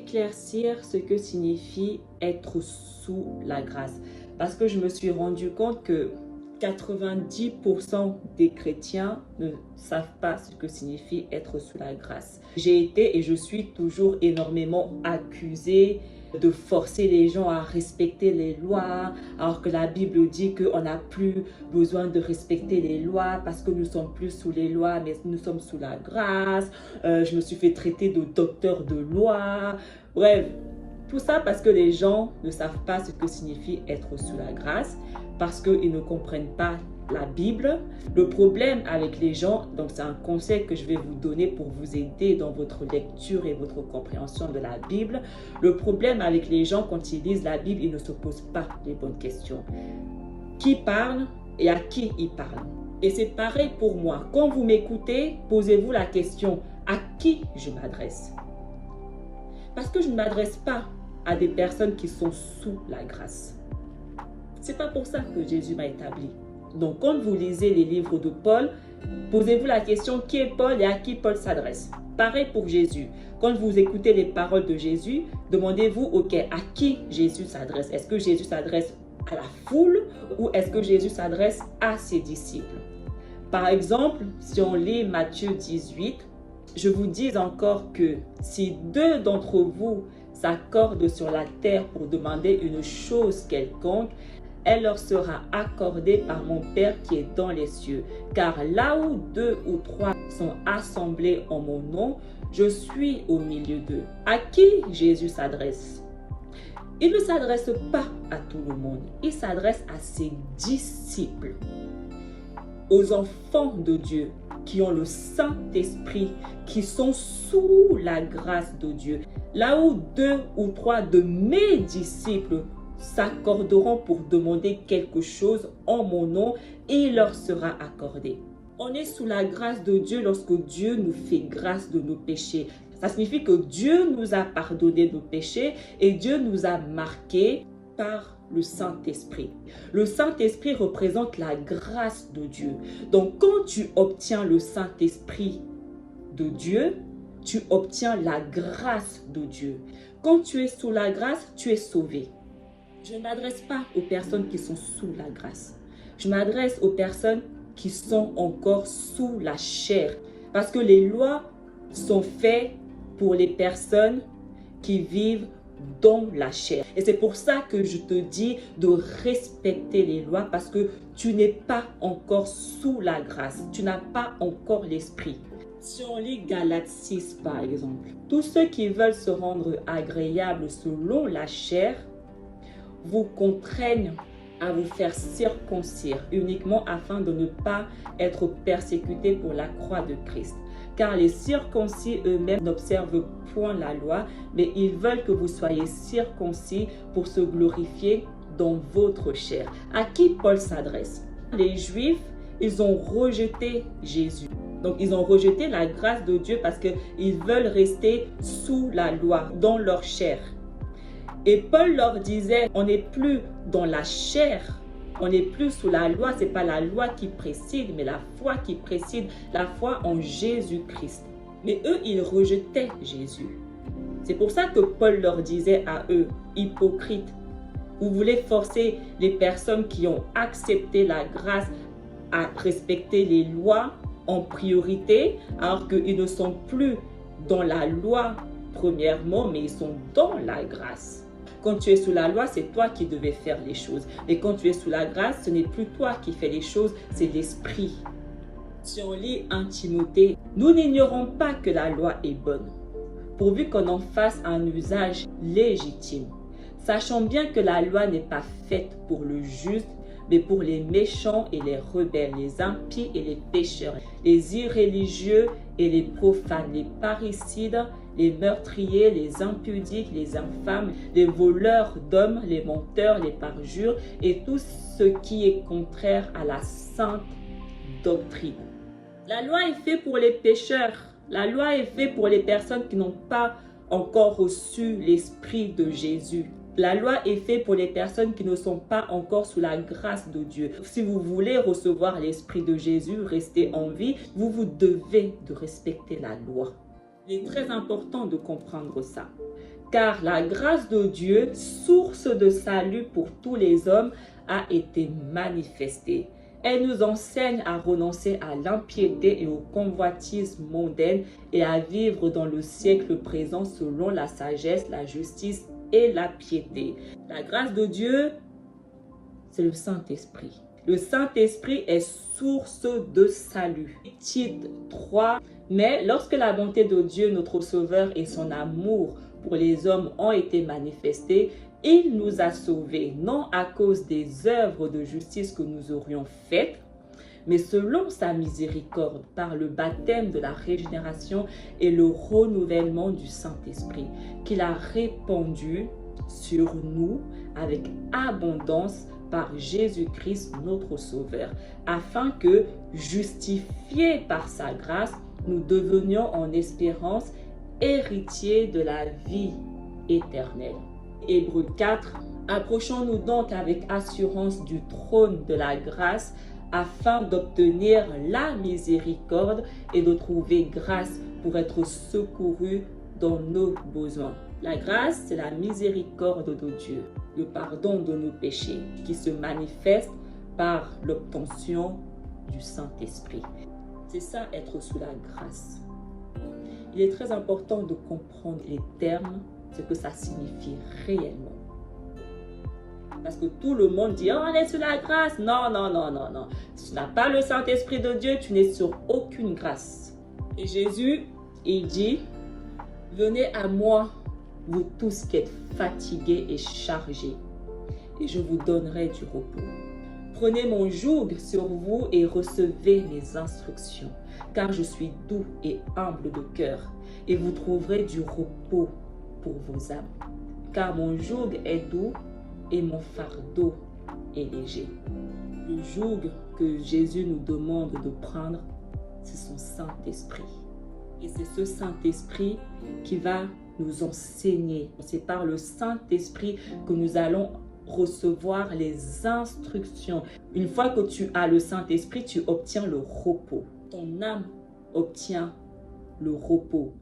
éclaircir ce que signifie être sous la grâce. Parce que je me suis rendu compte que 90% des chrétiens ne savent pas ce que signifie être sous la grâce. J'ai été et je suis toujours énormément accusée de forcer les gens à respecter les lois, alors que la Bible dit qu'on n'a plus besoin de respecter les lois parce que nous ne sommes plus sous les lois, mais nous sommes sous la grâce. Je me suis fait traiter de docteur de loi. Bref, tout ça parce que les gens ne savent pas ce que signifie être sous la grâce, parce qu'ils ne comprennent pas la Bible. Le problème avec les gens, donc c'est un conseil que je vais vous donner pour vous aider dans votre lecture et votre compréhension de la Bible. Le problème avec les gens, quand ils lisent la Bible, ils ne se posent pas les bonnes questions. Qui parle et à qui il parle? Et c'est pareil pour moi. Quand vous m'écoutez, posez-vous la question, à qui je m'adresse? Parce que je ne m'adresse pas à des personnes qui sont sous la grâce. C'est pas pour ça que Jésus m'a établi. Donc, quand vous lisez les livres de Paul, posez-vous la question qui est Paul et à qui Paul s'adresse. Pareil pour Jésus. Quand vous écoutez les paroles de Jésus, demandez-vous, ok, à qui Jésus s'adresse? Est-ce que Jésus s'adresse à la foule ou est-ce que Jésus s'adresse à ses disciples? Par exemple, si on lit Matthieu 18, je vous dis encore que si deux d'entre vous s'accordent sur la terre pour demander une chose quelconque, elle leur sera accordée par mon Père qui est dans les cieux. Car là où deux ou trois sont assemblés en mon nom, je suis au milieu d'eux. À qui Jésus s'adresse? Il ne s'adresse pas à tout le monde. Il s'adresse à ses disciples, aux enfants de Dieu qui ont le Saint-Esprit, qui sont sous la grâce de Dieu. Là où deux ou trois de mes disciples s'accorderont pour demander quelque chose en mon nom, et il leur sera accordé. On est sous la grâce de Dieu lorsque Dieu nous fait grâce de nos péchés. Ça signifie que Dieu nous a pardonné nos péchés et Dieu nous a marqués par le Saint-Esprit. Le Saint-Esprit représente la grâce de Dieu. Donc, quand tu obtiens le Saint-Esprit de Dieu, tu obtiens la grâce de Dieu. Quand tu es sous la grâce, tu es sauvé. Je ne m'adresse pas aux personnes qui sont sous la grâce. Je m'adresse aux personnes qui sont encore sous la chair. Parce que les lois sont faites pour les personnes qui vivent dans la chair. Et c'est pour ça que je te dis de respecter les lois parce que tu n'es pas encore sous la grâce. Tu n'as pas encore l'esprit. Si on lit Galates 6 par exemple, tous ceux qui veulent se rendre agréables selon la chair vous contraignent à vous faire circoncire uniquement afin de ne pas être persécutés pour la croix de Christ. Car les circoncis eux-mêmes n'observent point la loi, mais ils veulent que vous soyez circoncis pour se glorifier dans votre chair. À qui Paul s'adresse? Les Juifs, ils ont rejeté Jésus. Donc, ils ont rejeté la grâce de Dieu parce qu'ils veulent rester sous la loi, dans leur chair. Et Paul leur disait, on n'est plus dans la chair, on n'est plus sous la loi, ce n'est pas la loi qui précède, mais la foi qui précède, la foi en Jésus-Christ. Mais eux, ils rejetaient Jésus. C'est pour ça que Paul leur disait à eux, hypocrites, vous voulez forcer les personnes qui ont accepté la grâce à respecter les lois en priorité, alors qu'ils ne sont plus dans la loi premièrement, mais ils sont dans la grâce. Quand tu es sous la loi, c'est toi qui devais faire les choses. Mais quand tu es sous la grâce, ce n'est plus toi qui fais les choses, c'est l'Esprit. Si on lit 1 Timothée, nous n'ignorons pas que la loi est bonne, pourvu qu'on en fasse un usage légitime. Sachant bien que la loi n'est pas faite pour le juste, mais pour les méchants et les rebelles, les impies et les pécheurs, les irréligieux et les profanes, les parricides, les meurtriers, les impudiques, les infâmes, les voleurs d'hommes, les menteurs, les parjures et tout ce qui est contraire à la sainte doctrine. La loi est faite pour les pécheurs. La loi est faite pour les personnes qui n'ont pas encore reçu l'Esprit de Jésus. La loi est faite pour les personnes qui ne sont pas encore sous la grâce de Dieu. Si vous voulez recevoir l'Esprit de Jésus, rester en vie, vous devez de respecter la loi. Il est très important de comprendre ça. Car la grâce de Dieu, source de salut pour tous les hommes, a été manifestée. Elle nous enseigne à renoncer à l'impiété et aux convoitises mondaines et à vivre dans le siècle présent selon la sagesse, la justice et la piété. La grâce de Dieu, c'est le Saint-Esprit. Le Saint-Esprit est source de salut. Tite 3. Mais lorsque la bonté de Dieu, notre Sauveur, et son amour pour les hommes ont été manifestés, il nous a sauvés, non à cause des œuvres de justice que nous aurions faites, mais selon sa miséricorde, par le baptême de la régénération et le renouvellement du Saint-Esprit, qu'il a répandu sur nous avec abondance par Jésus-Christ notre Sauveur, afin que, justifiés par sa grâce, nous devenions en espérance héritiers de la vie éternelle. Hébreux 4. Approchons-nous donc avec assurance du trône de la grâce afin d'obtenir la miséricorde et de trouver grâce pour être secourus dans nos besoins. La grâce, c'est la miséricorde de Dieu, le pardon de nos péchés qui se manifeste par l'obtention du Saint-Esprit. C'est ça, être sous la grâce. Il est très important de comprendre les termes, ce que ça signifie réellement. Parce que tout le monde dit, oh, on est sous la grâce. Non, non, non, non, non. Si tu n'as pas le Saint-Esprit de Dieu, tu n'es sur aucune grâce. Et Jésus, il dit, venez à moi, vous tous qui êtes fatigués et chargés, et je vous donnerai du repos. Prenez mon joug sur vous et recevez mes instructions, car je suis doux et humble de cœur, et vous trouverez du repos pour vos âmes. Car mon joug est doux et mon fardeau est léger. Le joug que Jésus nous demande de prendre, c'est son Saint-Esprit. Et c'est ce Saint-Esprit qui va nous enseigner. C'est par le Saint-Esprit que nous allons recevoir les instructions. Une fois que tu as le Saint-Esprit, tu obtiens le repos. Ton âme obtient le repos.